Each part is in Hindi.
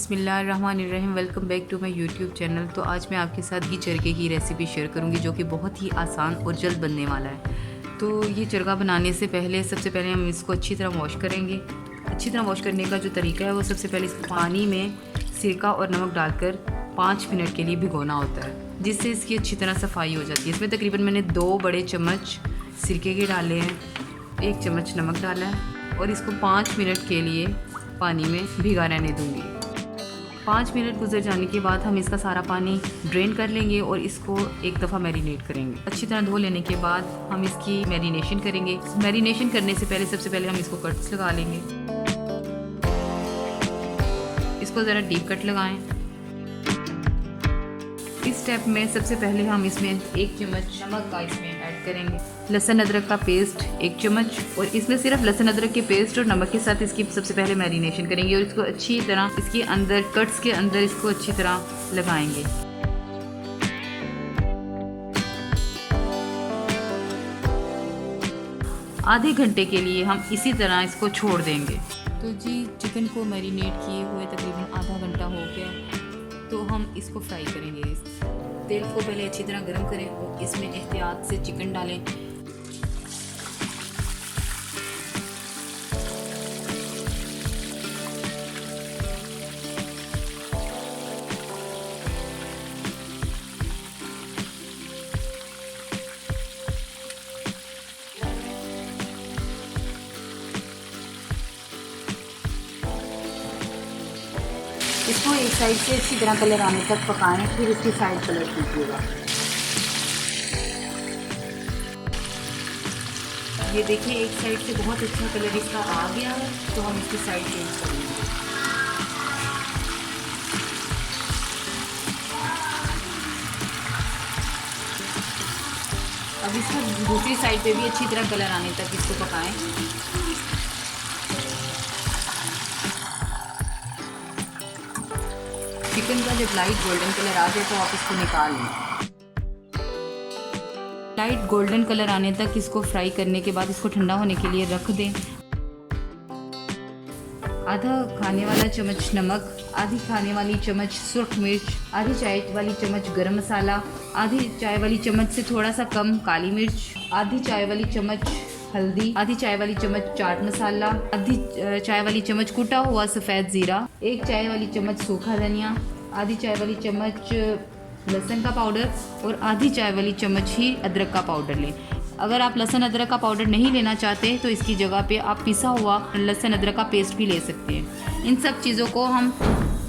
बिस्मिल्लाहिर्रहमानिर्रहीम। Welcome back to my YouTube channel. तो आज मैं आपके साथ घी चरखे की रेसिपी शेयर करूंगी जो कि बहुत ही आसान और जल्द बनने वाला है। तो ये चरखा बनाने से पहले सबसे पहले हम इसको अच्छी तरह वॉश करेंगे। अच्छी तरह वॉश करने का जो तरीका है वो सबसे पहले इसको पानी में सिरका और नमक डालकर 5 मिनट के लिए भिगोना होता है, जिससे इसकी अच्छी तरह सफाई हो जाती है। इसमें तकरीबन मैंने 2 बड़े चम्मच सिरके के डाले हैं, 1 चम्मच नमक डाला है और इसको 5 मिनट के लिए पानी में भिगा रहने दूंगी। 5 मिनट गुजर जाने के बाद हम इसका सारा पानी ड्रेन कर लेंगे और इसको एक दफ़ा मैरिनेट करेंगे। अच्छी तरह धो लेने के बाद हम इसकी मैरिनेशन करेंगे। मैरिनेशन करने से पहले सबसे पहले हम इसको कट्स लगा लेंगे। इसको ज़रा डीप कट लगाएं। इस स्टेप में सबसे पहले हम इसमें 1 चम्मच नमक का इसमें ऐड करेंगे। लहसुन अदरक का पेस्ट 1 चम्मच, और इसमें सिर्फ लहसुन अदरक के पेस्ट और नमक के साथ इसकी सबसे पहले मैरिनेशन करेंगे और इसको अच्छी तरह इसके अंदर कट्स के अंदर इसको अच्छी तरह लगाएंगे। आधे घंटे के लिए हम इसी तरह इसको छोड़ देंगे। तो जी, चिकन को मैरिनेट किए हुए तकरीबन आधा घंटा हो गया। तो हम इसको फ्राई करेंगे। तेल को पहले अच्छी तरह गर्म करें और इसमें एहतियात से चिकन डालें। इसको एक साइड से अच्छी तरह कलर आने तक पकाएं, फिर इसकी साइड कलर कीजिएगा। ये देखिए, एक साइड से बहुत अच्छा कलर इसका आ गया है, तो हम इसकी साइड चेंज करेंगे। अब इसका दूसरी साइड पे भी अच्छी तरह कलर आने तक इसको पकाएं। चिकन का जब लाइट गोल्डन कलर आ जाए तो आप इसको निकाल लें। लाइट गोल्डन कलर आने तक इसको फ्राई करने के बाद इसको ठंडा होने के लिए रख दें। आधा खाने वाला चम्मच नमक, आधी खाने वाली चम्मच सुर्ख मिर्च, आधी चाय वाली चम्मच गरम मसाला, आधी चाय वाली चम्मच से थोड़ा सा कम काली मिर्च, आधी चाय वाली चम्मच हल्दी, आधी चाय वाली चम्मच चाट मसाला, आधी चाय वाली चम्मच कुटा हुआ सफ़ेद ज़ीरा, 1 चाय वाली चम्मच सूखा धनिया, आधी चाय वाली चम्मच लहसुन का पाउडर और आधी चाय वाली चम्मच ही अदरक का पाउडर लें। अगर आप लहसुन अदरक का पाउडर नहीं लेना चाहते तो इसकी जगह पे आप पिसा हुआ लहसुन अदरक का पेस्ट भी ले सकते हैं। इन सब चीज़ों को हम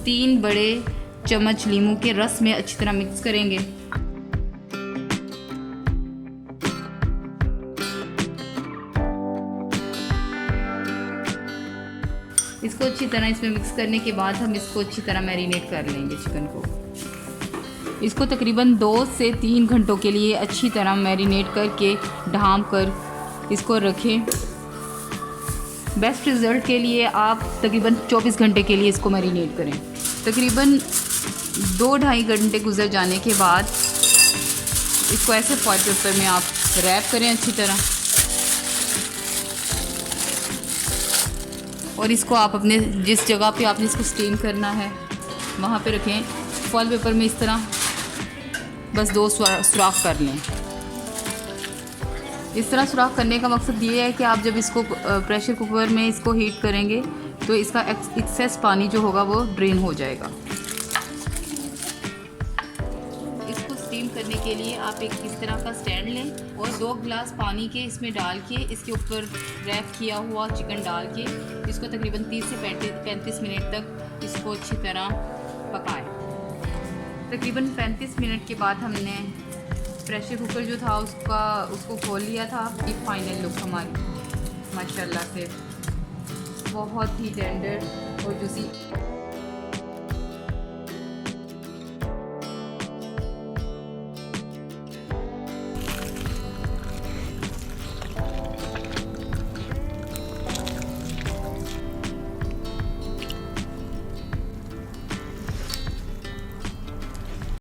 3 बड़े चम्मच नींबू के रस में अच्छी तरह मिक्स करेंगे। इसको अच्छी तरह इसमें मिक्स करने के बाद हम इसको अच्छी तरह मैरिनेट कर लेंगे चिकन को। इसको तकरीबन 2 से 3 घंटों के लिए अच्छी तरह मैरिनेट करके ढाँप कर इसको रखें। बेस्ट रिज़ल्ट के लिए आप तकरीबन 24 घंटे के लिए इसको मैरिनेट करें। तकरीबन 2-2.5 घंटे गुजर जाने के बाद इसको ऐसे फॉइल पेपर में आप रैप करें अच्छी तरह, और इसको आप अपने जिस जगह पे आपने इसको स्टीम करना है वहाँ पे रखें। फॉइल पेपर में इस तरह बस 2 सुराख कर लें। इस तरह सुराख करने का मकसद ये है कि आप जब इसको प्रेशर कुकर में इसको हीट करेंगे तो इसका एक्सेस पानी जो होगा वो ड्रेन हो जाएगा। इसको स्टीम करने के लिए आप एक इस तरह का स्टैंड लें और 2 गिलास पानी के इसमें डाल के इसके ऊपर रैप किया हुआ चिकन डाल के इसको तकरीबन 30 से 35 मिनट तक इसको अच्छी तरह पकाएं। तकरीबन 35 मिनट के बाद हमने प्रेशर कुकर जो था उसको खोल लिया था। ये फाइनल लुक हमारी माशाल्लाह से बहुत ही टेंडर और जूसी